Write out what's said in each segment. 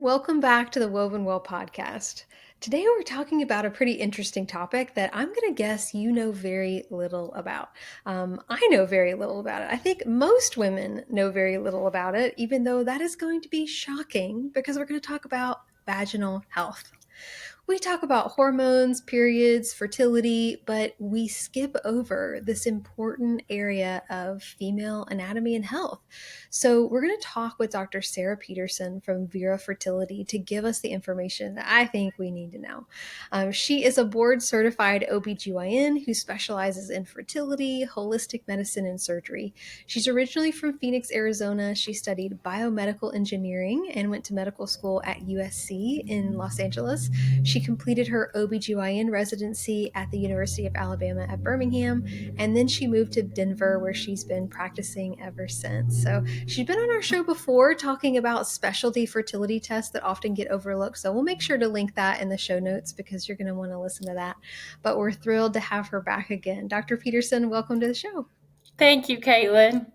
Welcome back to the Woven Well podcast. Today we're talking about a pretty interesting topic that I'm going to guess you know very little about. I know very little about it. I think most women know very little about it, even though that is going to be shocking because we're going to talk about vaginal health. We talk about hormones, periods, fertility, but we skip over this important area of female anatomy and health. So, we're going to talk with Dr. Sarah Pederson from Vera Fertility to give us the information that I think we need to know. She is a board certified OB-GYN who specializes in fertility, holistic medicine, and surgery. She's originally from Phoenix, Arizona. She studied biomedical engineering and went to medical school at USC in Los Angeles. She completed her OB-GYN residency at the University of Alabama at Birmingham, and then she moved to Denver where she's been practicing ever since. So she's been on our show before talking about specialty fertility tests that often get overlooked. So we'll make sure to link that in the show notes because you're going to want to listen to that. But we're thrilled to have her back again. Dr. Pederson, welcome to the show. Thank you, Caitlin.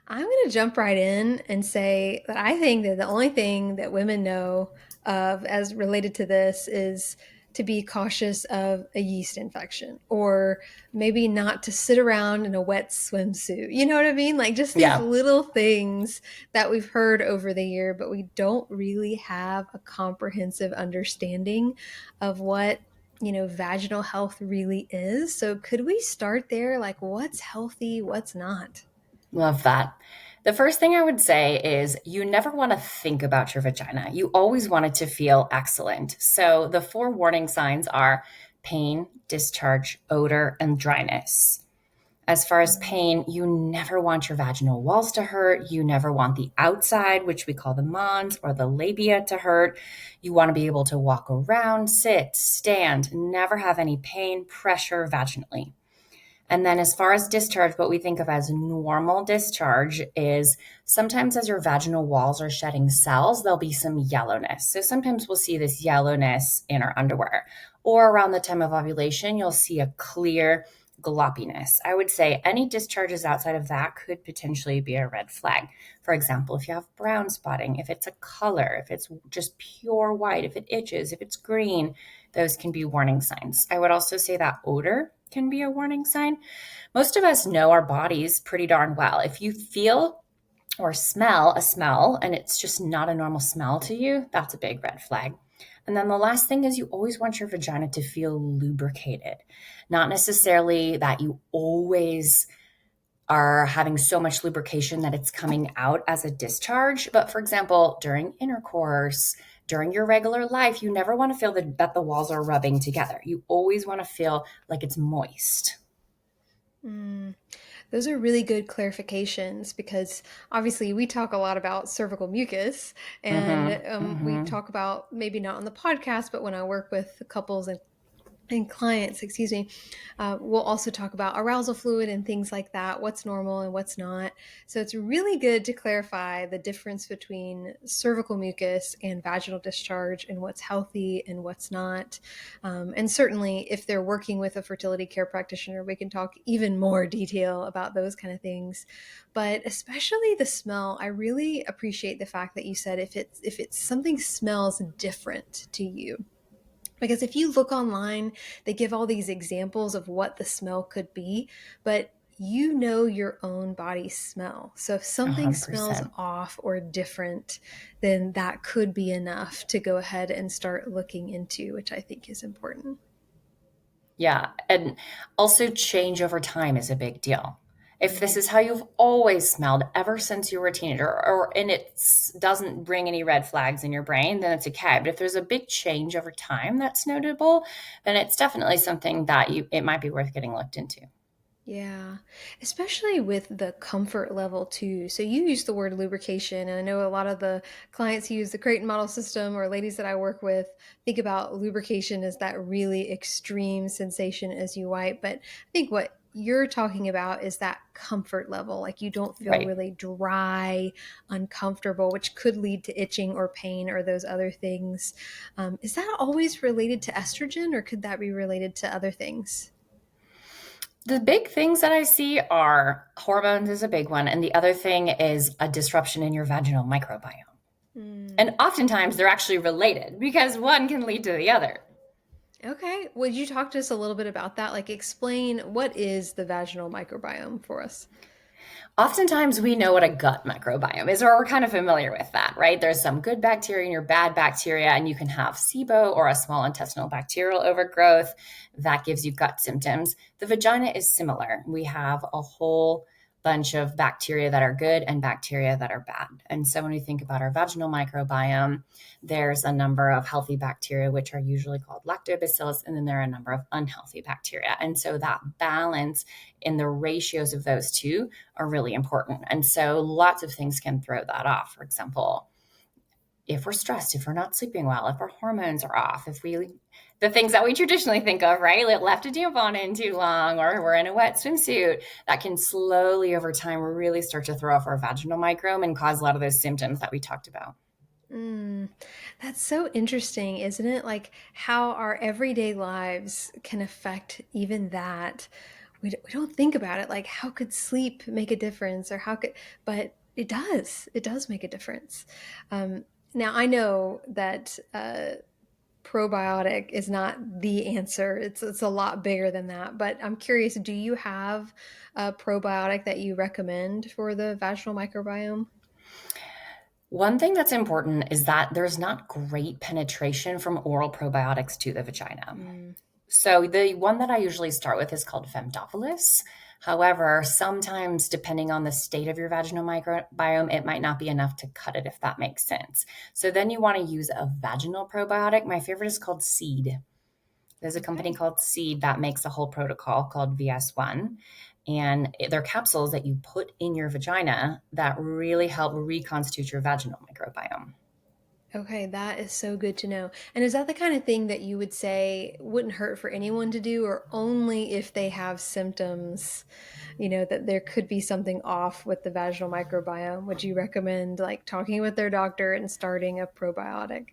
I'm going to jump right in and say that I think that the only thing that women know of as related to this is to be cautious of a yeast infection or maybe not to sit around in a wet swimsuit. You know what I mean? Like just these Yeah. little things that we've heard over the year, but we don't really have a comprehensive understanding of what vaginal health really is. So could we start there? Like what's healthy, what's not? Love that. The first thing I would say is you never want to think about your vagina. You always want it to feel excellent. So the four warning signs are pain, discharge, odor, and dryness. As far as pain, you never want your vaginal walls to hurt. You never want the outside, which we call the mons or the labia, to hurt. You want to be able to walk around, sit, stand, never have any pain, pressure vaginally. And then, as far as discharge, what we think of as normal discharge is sometimes as your vaginal walls are shedding cells, there'll be some yellowness. So, sometimes we'll see this yellowness in our underwear, or around the time of ovulation, you'll see a clear gloppiness. I would say any discharges outside of that could potentially be a red flag. For example, if you have brown spotting, if it's a color, if it's just pure white, if it itches, if it's green, those can be warning signs. I would also say that odor can be a warning sign. Most of us know our bodies pretty darn well. If you feel or smell a smell and it's just not a normal smell to you, that's a big red flag. And then the last thing is you always want your vagina to feel lubricated. Not necessarily that you always are having so much lubrication that it's coming out as a discharge. But for example, during intercourse, during your regular life, you never want to feel that the walls are rubbing together. You always want to feel like it's moist. Mm. Those are really good clarifications because obviously we talk a lot about cervical mucus and Mm-hmm. we Mm-hmm. talk about maybe not on the podcast, but when I work with couples and clients, excuse me, we'll also talk about arousal fluid and things like that, what's normal and what's not. So it's really good to clarify the difference between cervical mucus and vaginal discharge and what's healthy and what's not. And certainly, if they're working with a fertility care practitioner, we can talk even more detail about those kind of things. But especially the smell, I really appreciate the fact that you said if it's something smells different to you, because if you look online, they give all these examples of what the smell could be, but you know your own body smell. So if something smells 100%. off or different, then that could be enough to go ahead and start looking into, which I think is important. Yeah. And also, change over time is a big deal. If this Mhm. is how you've always smelled ever since you were a teenager, and it doesn't bring any red flags in your brain, then it's okay. But if there's a big change over time that's notable, then it's definitely something that it might be worth getting looked into. Yeah, especially with the comfort level too. So you use the word lubrication, and I know a lot of the clients who use the Creighton model system or ladies that I work with think about lubrication as that really extreme sensation as you wipe. But I think what you're talking about is that comfort level, like you don't feel Right. really dry, uncomfortable, which could lead to itching or pain or those other things. Is that always related to estrogen, or could that be related to other things? The big things that I see are hormones is a big one. And the other thing is a disruption in your vaginal microbiome. Mm. And oftentimes they're actually related because one can lead to the other. Okay. Would you talk to us a little bit about that? Like, explain what is the vaginal microbiome for us? Oftentimes we know what a gut microbiome is, or we're kind of familiar with that, right? There's some good bacteria and your bad bacteria, and you can have SIBO or a small intestinal bacterial overgrowth that gives you gut symptoms. The vagina is similar. We have a whole bunch of bacteria that are good and bacteria that are bad. And so when we think about our vaginal microbiome, there's a number of healthy bacteria, which are usually called lactobacillus, and then there are a number of unhealthy bacteria. And so that balance in the ratios of those two are really important. And so lots of things can throw that off. For example, if we're stressed, if we're not sleeping well, if our hormones are off, if we, the things that we traditionally think of, right? Like left a tampon in too long, or we're in a wet swimsuit, that can slowly over time really start to throw off our vaginal microbiome and cause a lot of those symptoms that we talked about. Mm, that's so interesting, isn't it? Like how our everyday lives can affect even that. We don't think about it. Like, how could sleep make a difference? Or how could, but it does. It does make a difference. Now, I know that probiotic is not the answer. It's a lot bigger than that. But I'm curious, do you have a probiotic that you recommend for the vaginal microbiome? One thing that's important is that there's not great penetration from oral probiotics to the vagina. Mm, So the one that I usually start with is called Femtophilus. However, sometimes depending on the state of your vaginal microbiome, it might not be enough to cut it, if that makes sense. So then you want to use a vaginal probiotic. My favorite is called Seed. There's a company okay. called Seed that makes a whole protocol called VS1. And they're capsules that you put in your vagina that really help reconstitute your vaginal microbiome. Okay, that is so good to know. And is that the kind of thing that you would say wouldn't hurt for anyone to do, or only if they have symptoms, that there could be something off with the vaginal microbiome? Would you recommend like talking with their doctor and starting a probiotic?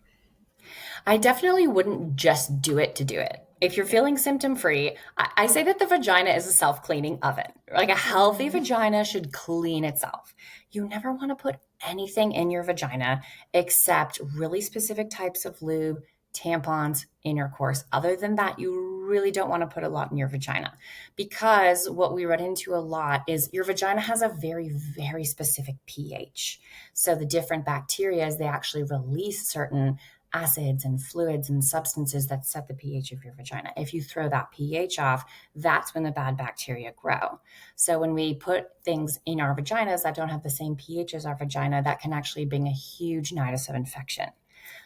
I definitely wouldn't just do it to do it. If you're Yeah. feeling symptom free, I say that the vagina is a self cleaning oven. Like a healthy Mm, vagina should clean itself. You never want to put anything in your vagina except really specific types of lube, tampons, intercourse. Other than that, you really don't want to put a lot in your vagina because what we run into a lot is your vagina has a very, very specific pH. So the different bacteria, they actually release certain acids and fluids and substances that set the pH of your vagina. If you throw that pH off, that's when the bad bacteria grow. So when we put things in our vaginas that don't have the same pH as our vagina, that can actually bring a huge nidus of infection.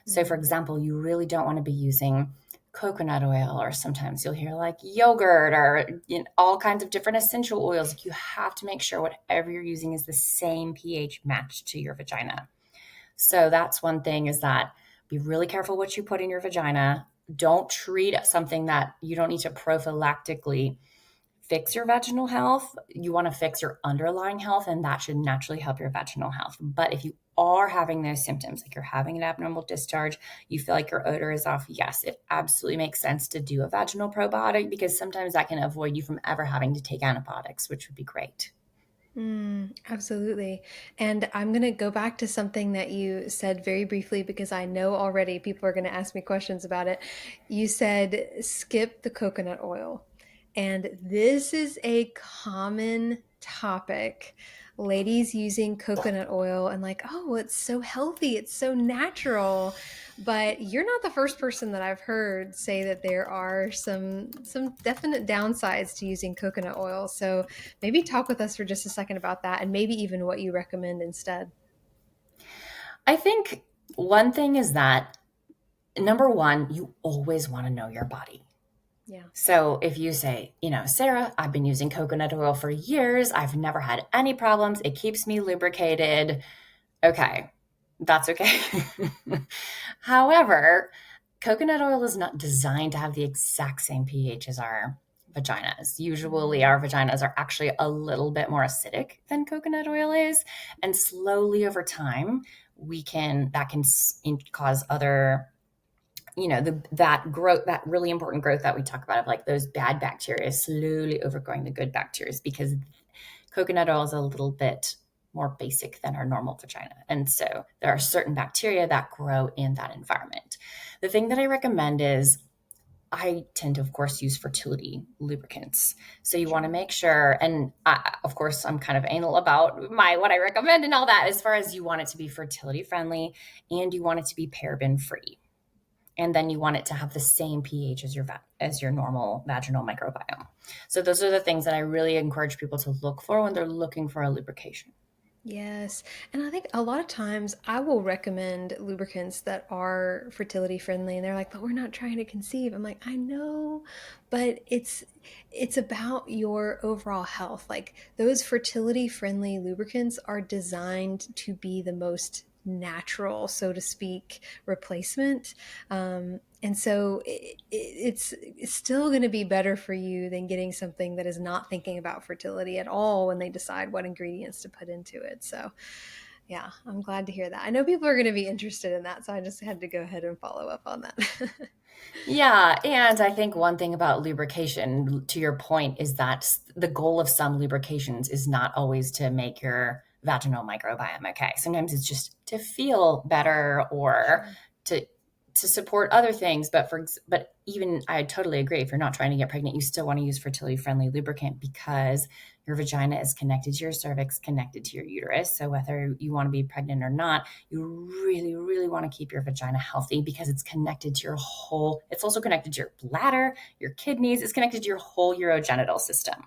So for mm, example, you really don't want to be using coconut oil, or sometimes you'll hear like yogurt, or all kinds of different essential oils. You have to make sure whatever you're using is the same pH matched to your vagina. So that's one thing, is that be really careful what you put in your vagina. Don't treat something that you don't need to prophylactically fix your vaginal health. You want to fix your underlying health, and that should naturally help your vaginal health. But if you are having those symptoms, like you're having an abnormal discharge, you feel like your odor is off, yes, it absolutely makes sense to do a vaginal probiotic because sometimes that can avoid you from ever having to take antibiotics, which would be great. absolutely. And I'm going to go back to something that you said very briefly because I know already people are going to ask me questions about it. You said skip the coconut oil. And this is a common topic. Ladies using coconut oil and like, oh, it's so healthy, it's so natural. But you're not the first person that I've heard say that there are some definite downsides to using coconut oil. So maybe talk with us for just a second about that and maybe even what you recommend instead. I think one thing is that, number one, you always want to know your body. Yeah. So if you say, Sarah, I've been using coconut oil for years, I've never had any problems, it keeps me lubricated. Okay, that's okay. However, coconut oil is not designed to have the exact same pH as our vaginas. Usually, Mm, our vaginas are actually a little bit more acidic than coconut oil is. And slowly over time, that can cause other, that growth, that really important growth that we talk about, of like those bad bacteria slowly overgrowing the good bacteria, because coconut oil is a little bit more basic than our normal vagina. And so there are certain bacteria that grow in that environment. The thing that I recommend is I tend to, of course, use fertility lubricants. So you want to Sure. make sure, and of course, I'm kind of anal about what I recommend and all that, as far as you want it to be fertility friendly and you want it to be paraben free. And then you want it to have the same pH as your normal vaginal microbiome. So those are the things that I really encourage people to look for when they're looking for a lubrication. Yes. And I think a lot of times I will recommend lubricants that are fertility friendly and they're like, "But we're not trying to conceive." I'm like, "I know, but it's about your overall health. Like those fertility friendly lubricants are designed to be the most natural, so to speak, replacement. And so it's still going to be better for you than getting something that is not thinking about fertility at all when they decide what ingredients to put into it. So, yeah, I'm glad to hear that. I know people are going to be interested in that, so I just had to go ahead and follow up on that. Yeah, and I think one thing about lubrication, to your point, is that the goal of some lubrications is not always to make your vaginal microbiome okay. Sometimes it's just to feel better or Sure. to support other things. But even I totally agree. If you're not trying to get pregnant, you still want to use fertility friendly lubricant because your vagina is connected to your cervix, connected to your uterus. So whether you want to be pregnant or not, you really, really want to keep your vagina healthy because it's connected to your whole, it's also connected to your bladder, your kidneys, it's connected to your whole urogenital system.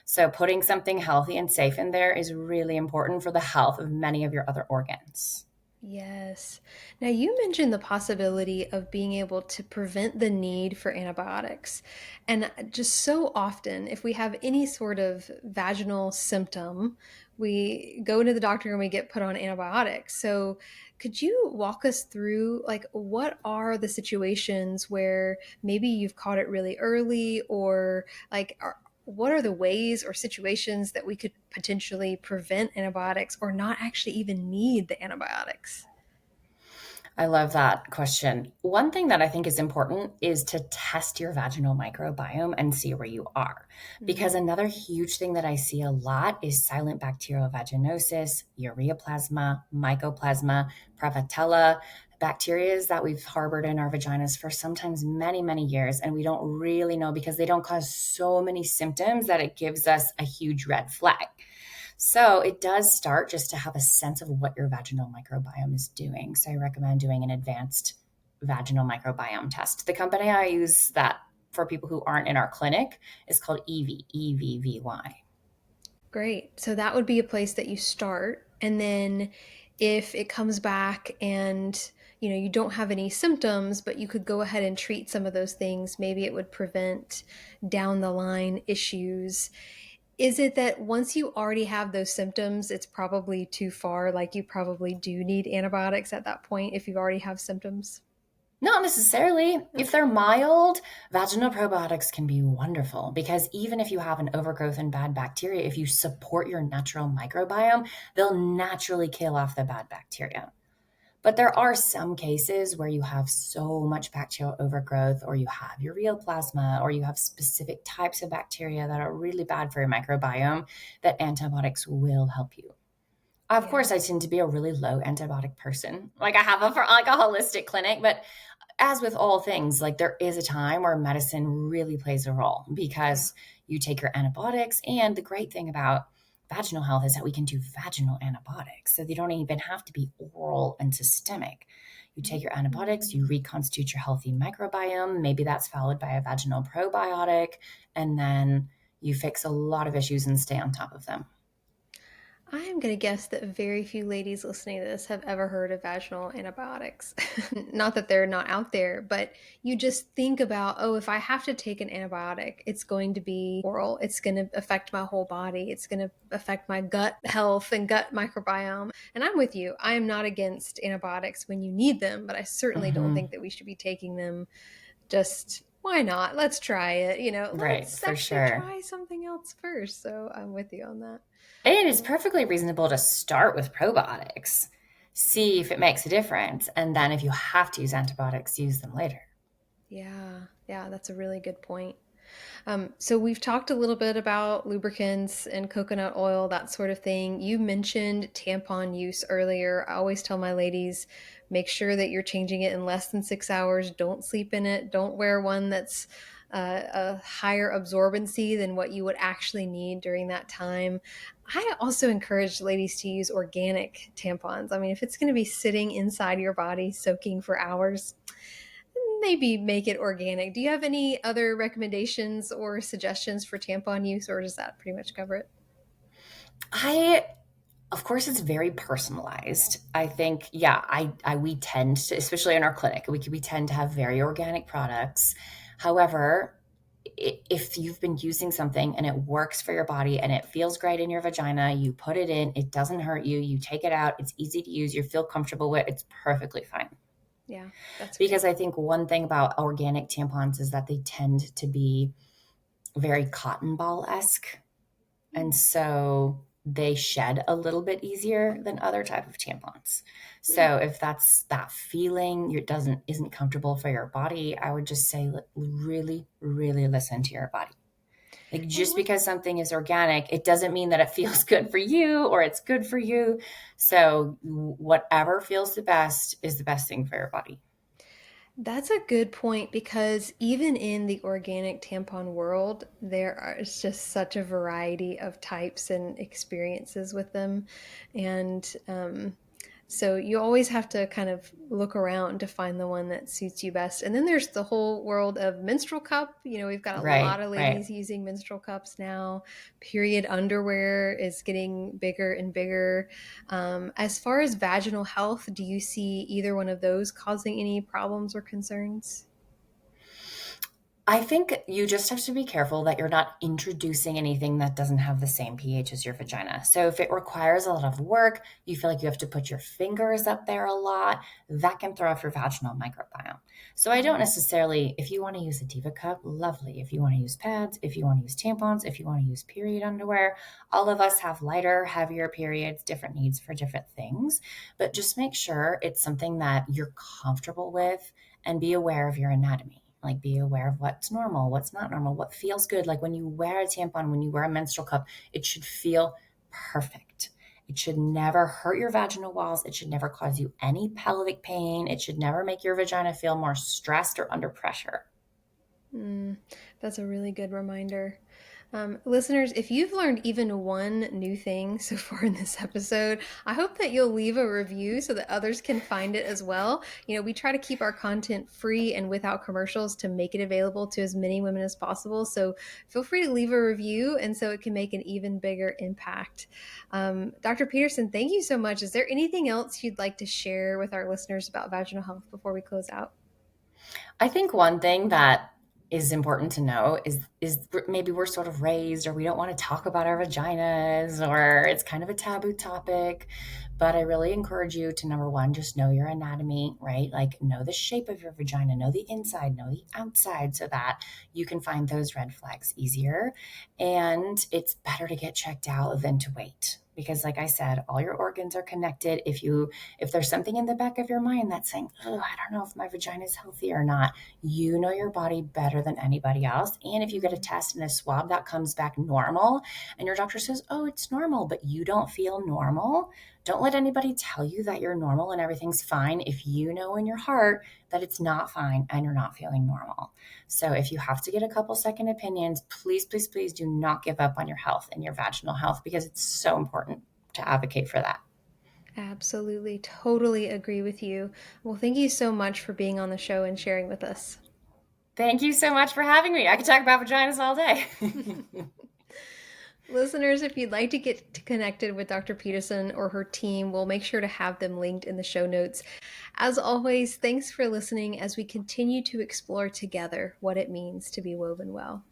So putting something healthy and safe in there is really important for the health of many of your other organs. Yes. Now, you mentioned the possibility of being able to prevent the need for antibiotics. And just so often, if we have any sort of vaginal symptom, we go into the doctor and we get put on antibiotics. So, could you walk us through, like, what are the situations where maybe you've caught it really early, or what are the ways or situations that we could potentially prevent antibiotics or not actually even need the antibiotics? I love that question. One thing that I think is important is to test your vaginal microbiome and see where you are. Because Mm, another huge thing that I see a lot is silent bacterial vaginosis, ureaplasma, mycoplasma, prevotella, bacteria that we've harbored in our vaginas for sometimes many, many years. And we don't really know because they don't cause so many symptoms that it gives us a huge red flag. So it does start just to have a sense of what your vaginal microbiome is doing. So I recommend doing an advanced vaginal microbiome test. The company I use that for people who aren't in our clinic is called EVY. great. So that would be a place that you start. And then if it comes back and you don't have any symptoms, but you could go ahead and treat some of those things, maybe it would prevent down the line issues. Is it that once you already have those symptoms, it's probably too far? Like you probably do need antibiotics at that point if you already have symptoms? Not necessarily. If they're Okay. mild, vaginal probiotics can be wonderful because even if you have an overgrowth and bad bacteria, if you support your natural microbiome, they'll naturally kill off the bad bacteria. But there are some cases where you have so much bacterial overgrowth, or you have ureaplasma, or you have specific types of bacteria that are really bad for your microbiome that antibiotics will help you. Of Yeah. course, I tend to be a really low antibiotic person. Like I have a holistic clinic, but as with all things, like there is a time where medicine really plays a role Yeah. because you take your antibiotics. And the great thing about vaginal health is that we can do vaginal antibiotics. So they don't even have to be oral and systemic. You take your antibiotics, you Mm. reconstitute your healthy microbiome. Maybe that's followed by a vaginal probiotic. And then you fix a lot of issues and stay on top of them. I am going to guess that very few ladies listening to this have ever heard of vaginal antibiotics. Not that they're not out there, but you just think about, oh, if I have to take an antibiotic, it's going to be oral. It's going to affect my whole body. It's going to affect my gut health and gut microbiome. And I'm with you. I am not against antibiotics when you need them, but I certainly don't Hmm. think that we should be taking them just why not? Let's try it. Right, Let's for actually sure. try something else first. So I'm with you on that. It is perfectly reasonable to start with probiotics, see if it makes a difference, and then if you have to use antibiotics, use them later. Yeah, yeah, that's a really good point. So we've talked a little bit about lubricants and coconut oil, that sort of thing. You mentioned tampon use earlier. I always tell my ladies, make sure that you're changing it in less than 6 hours. Don't sleep in it. Don't wear one that's a higher absorbency than what you would actually need during that time. I also encourage ladies to use organic tampons. I mean, if it's going to be sitting inside your body soaking for hours, maybe make it organic. Do you have any other recommendations or suggestions for tampon use, or does that pretty much cover it? I Of course, it's very personalized. I think, yeah, we tend to, especially in our clinic, we tend to have very organic products. However, if you've been using something and it works for your body and it feels great in your vagina, you put it in, it doesn't hurt you, you take it out, it's easy to use, you feel comfortable with, it's perfectly fine. Yeah, that's Because great. I think one thing about organic tampons is that they tend to be very cotton ball esque. And so they shed a little bit easier than other type of tampons. Hmm. So if that's that feeling you doesn't isn't comfortable for your body, I would just say really, really listen to your body. Like And just what because something is organic, it doesn't mean that it feels good for you or it's good for you. So whatever feels the best is the best thing for your body. That's a good point because even in the organic tampon world, is just such a variety of types and experiences with them. And so you always have to kind of look around to find the one that suits you best. And then there's the whole world of menstrual cup. We've got a lot Right, of right. ladies using menstrual cups now. Period underwear is getting bigger and bigger. As far as vaginal health, do you see either one of those causing any problems or concerns? I think you just have to be careful that you're not introducing anything that doesn't have the same pH as your vagina. So if it requires a lot of work, you feel like you have to put your fingers up there a lot, that can throw off your vaginal microbiome. So I don't Mm. necessarily, if you want to use a Diva cup, lovely. If you want to use pads, if you want to use tampons, if you want to use period underwear, all of us have lighter, heavier periods, different needs for different things. But just make sure it's something that you're comfortable with and be aware of your anatomy. Like, be aware of what's normal, what's not normal, what feels good. Like, when you wear a tampon, when you wear a menstrual cup, it should feel perfect. It should never hurt your vaginal walls. It should never cause you any pelvic pain. It should never make your vagina feel more stressed or under pressure. Mm, that's a really good reminder. Listeners, if you've learned even one new thing so far in this episode, I hope that you'll leave a review so that others can find it as well. We try to keep our content free and without commercials to make it available to as many women as possible. So feel free to leave a review and so it can make an even bigger impact. Dr. Peterson, thank you so much. Is there anything else you'd like to share with our listeners about vaginal health before we close out? I think one thing that is important to know is maybe we're sort of raised or we don't want to talk about our vaginas or it's kind of a taboo topic. But I really encourage you to, number one, just know your anatomy, right? Like, know the shape of your vagina, know the inside, know the outside, so that you can find those red flags easier. And it's better to get checked out than to wait. Because, like I said, all your organs are connected. If there's something in the back of your mind that's saying, oh, I don't know if my vagina is healthy or not, you know your body better than anybody else. And if you get a test and a swab that comes back normal and your doctor says, oh, it's normal, but you don't feel normal, don't let anybody tell you that you're normal and everything's fine if you know in your heart that it's not fine and you're not feeling normal. So if you have to get a couple second opinions, please, please, please do not give up on your health and your vaginal health, because it's so important to advocate for that. Absolutely. Totally agree with you. Well, thank you so much for being on the show and sharing with us. Thank you so much for having me. I could talk about vaginas all day. Listeners, if you'd like to get connected with Dr. Peterson or her team, we'll make sure to have them linked in the show notes. As always, thanks for listening as we continue to explore together what it means to be woven well.